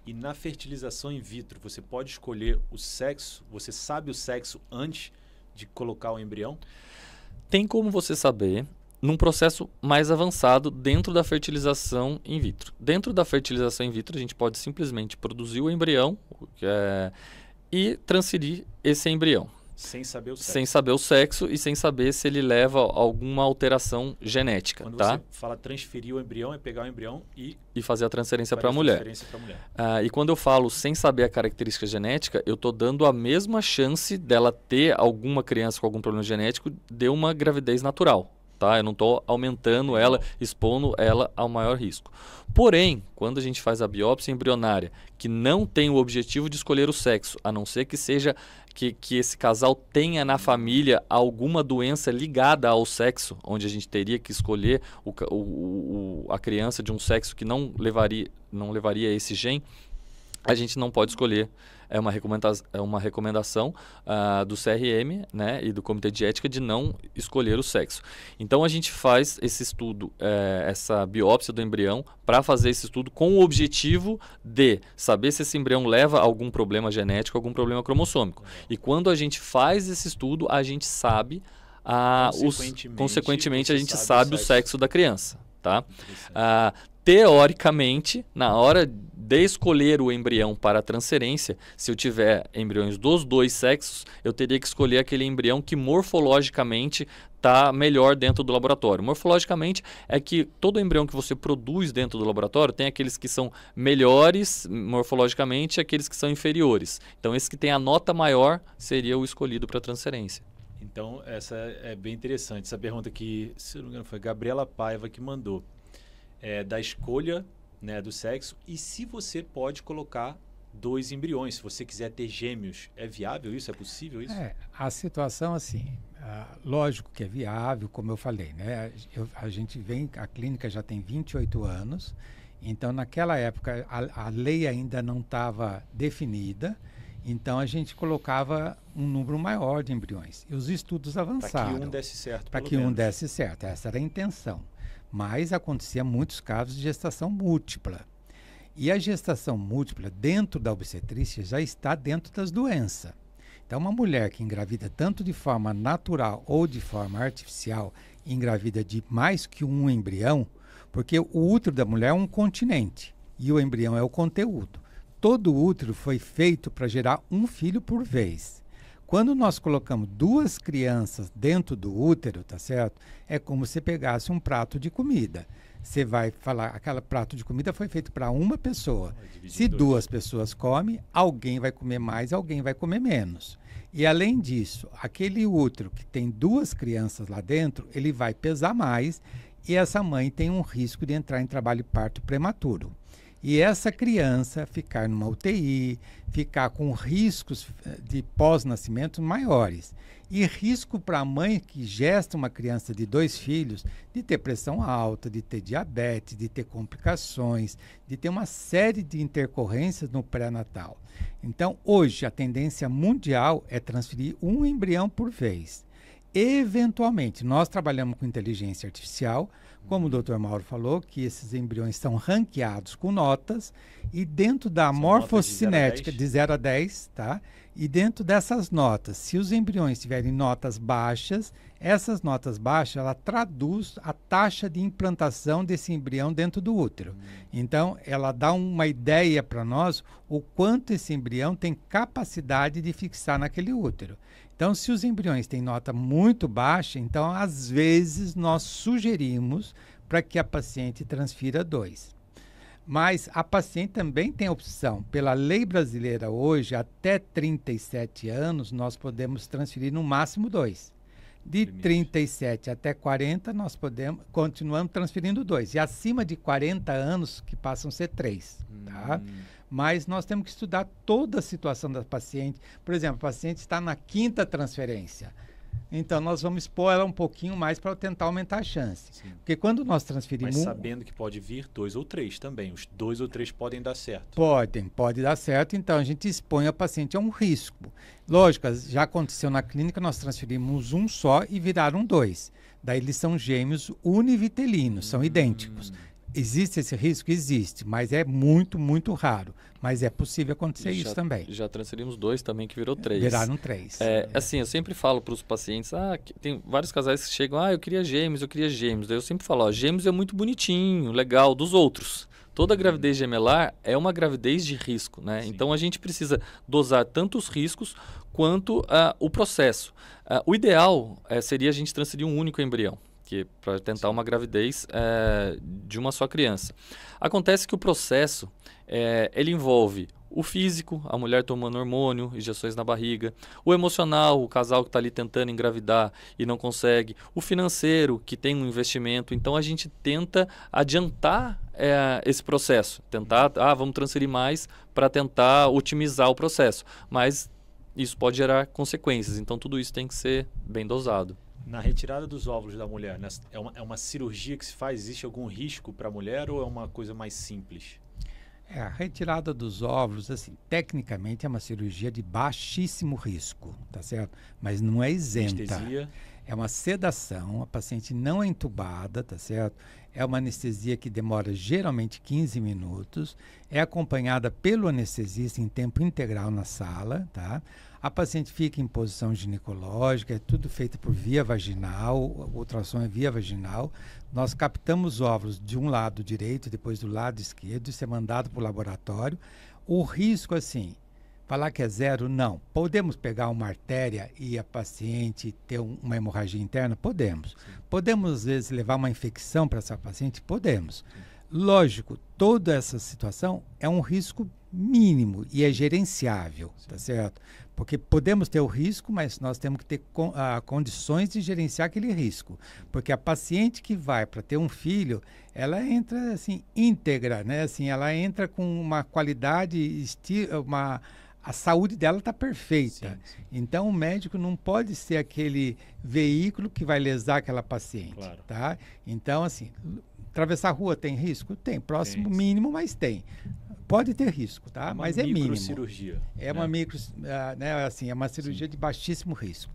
E na fertilização in vitro, você pode escolher o sexo? Você sabe o sexo antes de colocar o embrião? Tem como você saber num processo mais avançado dentro da fertilização in vitro. Dentro da fertilização in vitro, a gente pode simplesmente produzir o embrião e transferir esse embrião. Sem saber o sexo. Sem saber o sexo e sem saber se ele leva a alguma alteração genética. Quando tá? você fala transferir o embrião, é pegar o embrião e fazer a transferência para a mulher. E quando eu falo sem saber a característica genética, eu estou dando a mesma chance dela ter alguma criança com algum problema genético de uma gravidez natural. Tá? Eu não estou aumentando ela, expondo ela ao maior risco. Porém, quando a gente faz a biópsia embrionária, que não tem o objetivo de escolher o sexo, a não ser que seja que esse casal tenha na família alguma doença ligada ao sexo, onde a gente teria que escolher a criança de um sexo que não levaria esse gene, a gente não pode escolher. É uma recomendação do CRM, né, e do Comitê de Ética de não escolher o sexo. Então, a gente faz esse estudo, essa biópsia do embrião, para fazer esse estudo com o objetivo de saber se esse embrião leva a algum problema genético, algum problema cromossômico. E quando a gente faz esse estudo, a gente sabe, consequentemente a gente sabe o sexo da criança. Tá? Teoricamente, na hora de escolher o embrião para a transferência, se eu tiver embriões dos dois sexos, eu teria que escolher aquele embrião que morfologicamente está melhor dentro do laboratório. Morfologicamente é que todo embrião que você produz dentro do laboratório tem aqueles que são melhores morfologicamente e aqueles que são inferiores. Então, esse que tem a nota maior seria o escolhido para a transferência. Então, essa é bem interessante. Essa pergunta que, se não me engano, foi Gabriela Paiva que mandou. Da escolha, né, do sexo, e se você pode colocar dois embriões, se você quiser ter gêmeos, é viável isso? É possível isso? A situação assim, lógico que é viável, como eu falei, né? A clínica já tem 28 anos, então naquela época a lei ainda não estava definida, então a gente colocava um número maior de embriões. E os estudos avançaram. Para que um desse certo, Para que um desse certo, essa era a intenção. Mas acontecia muitos casos de gestação múltipla. E a gestação múltipla dentro da obstetrícia já está dentro das doenças. Então, uma mulher que engravida tanto de forma natural ou de forma artificial, engravida de mais que um embrião, porque o útero da mulher é um continente e o embrião é o conteúdo. Todo útero foi feito para gerar um filho por vez. Quando nós colocamos duas crianças dentro do útero, tá certo? É como se pegasse um prato de comida. Você vai falar, aquele prato de comida foi feito para uma pessoa. Se duas pessoas comem, alguém vai comer mais, alguém vai comer menos. E além disso, aquele útero que tem duas crianças lá dentro, ele vai pesar mais e essa mãe tem um risco de entrar em trabalho de parto prematuro. E essa criança ficar numa UTI, ficar com riscos de pós-nascimento maiores. E risco para a mãe que gesta uma criança de 2 filhos, de ter pressão alta, de ter diabetes, de ter complicações, de ter uma série de intercorrências no pré-natal. Então, hoje, a tendência mundial é transferir um embrião por vez. Eventualmente, nós trabalhamos com inteligência artificial, como o Dr. Mauro falou, que esses embriões são ranqueados com notas, e dentro da morfocinética de 0 a 10, tá? E dentro dessas notas, se os embriões tiverem notas baixas, essas notas baixas, ela traduz a taxa de implantação desse embrião dentro do útero. Então, ela dá uma ideia para nós o quanto esse embrião tem capacidade de fixar naquele útero. Então, se os embriões têm nota muito baixa, então, às vezes, nós sugerimos para que a paciente transfira 2. Mas a paciente também tem opção. Pela lei brasileira hoje, até 37 anos, nós podemos transferir no máximo 2. De 37 até 40, nós continuamos transferindo 2. E acima de 40 anos, que passam a ser 3. Tá? Mas nós temos que estudar toda a situação da paciente. Por exemplo, a paciente está na 5ª transferência. Então, nós vamos expor ela um pouquinho mais para tentar aumentar a chance. Sim. Porque quando nós transferimos... Mas sabendo que pode vir 2 ou 3 também. Os 2 ou 3 podem dar certo. Pode dar certo. Então, a gente expõe a paciente a um risco. Lógico, já aconteceu na clínica, nós transferimos um só e viraram 2. Daí eles são gêmeos univitelinos, são idênticos. Existe esse risco? Existe, mas é muito, muito raro. Mas é possível acontecer isso também. Já transferimos 2 também, que virou 3. Viraram 3. Assim, eu sempre falo para os pacientes, tem vários casais que chegam, eu queria gêmeos. Daí eu sempre falo, gêmeos é muito bonitinho, legal, dos outros. Toda gravidez gemelar é uma gravidez de risco, né? Então a gente precisa dosar tanto os riscos quanto o processo. O ideal seria a gente transferir um único embrião, para tentar uma gravidez de uma só criança. Acontece que o processo ele envolve o físico, a mulher tomando hormônio, injeções na barriga, o emocional, o casal que está ali tentando engravidar e não consegue, o financeiro, que tem um investimento. Então a gente tenta adiantar esse processo, vamos transferir mais para tentar otimizar o processo, mas isso pode gerar consequências, então tudo isso tem que ser bem dosado. Na retirada dos óvulos da mulher, é uma cirurgia que se faz? Existe algum risco para a mulher ou é uma coisa mais simples? A retirada dos óvulos, assim, tecnicamente é uma cirurgia de baixíssimo risco, tá certo? Mas não é isenta. Anestesia? É uma sedação, a paciente não é entubada, tá certo? É uma anestesia que demora geralmente 15 minutos, é acompanhada pelo anestesista em tempo integral na sala, tá? A paciente fica em posição ginecológica, é tudo feito por via vaginal, o ultrassom é via vaginal. Nós captamos óvulos de um lado direito, depois do lado esquerdo, isso é mandado para o laboratório. O risco, assim, falar que é zero, não. Podemos pegar uma artéria e a paciente ter uma hemorragia interna? Podemos. Sim. Podemos, às vezes, levar uma infecção para essa paciente? Podemos. Sim. Lógico, toda essa situação é um risco mínimo e é gerenciável, tá certo? Porque podemos ter o risco, mas nós temos que ter condições de gerenciar aquele risco. Porque a paciente que vai para ter um filho, ela entra assim íntegra, né? Assim, ela entra com uma qualidade, a saúde dela está perfeita. Sim. Então o médico não pode ser aquele veículo que vai lesar aquela paciente, claro. Tá? Então assim, atravessar a rua tem risco? Tem, próximo mínimo, mas tem. Pode ter risco, tá? Mas é mínimo. Cirurgia, é uma micro, né, assim, é uma cirurgia de baixíssimo risco.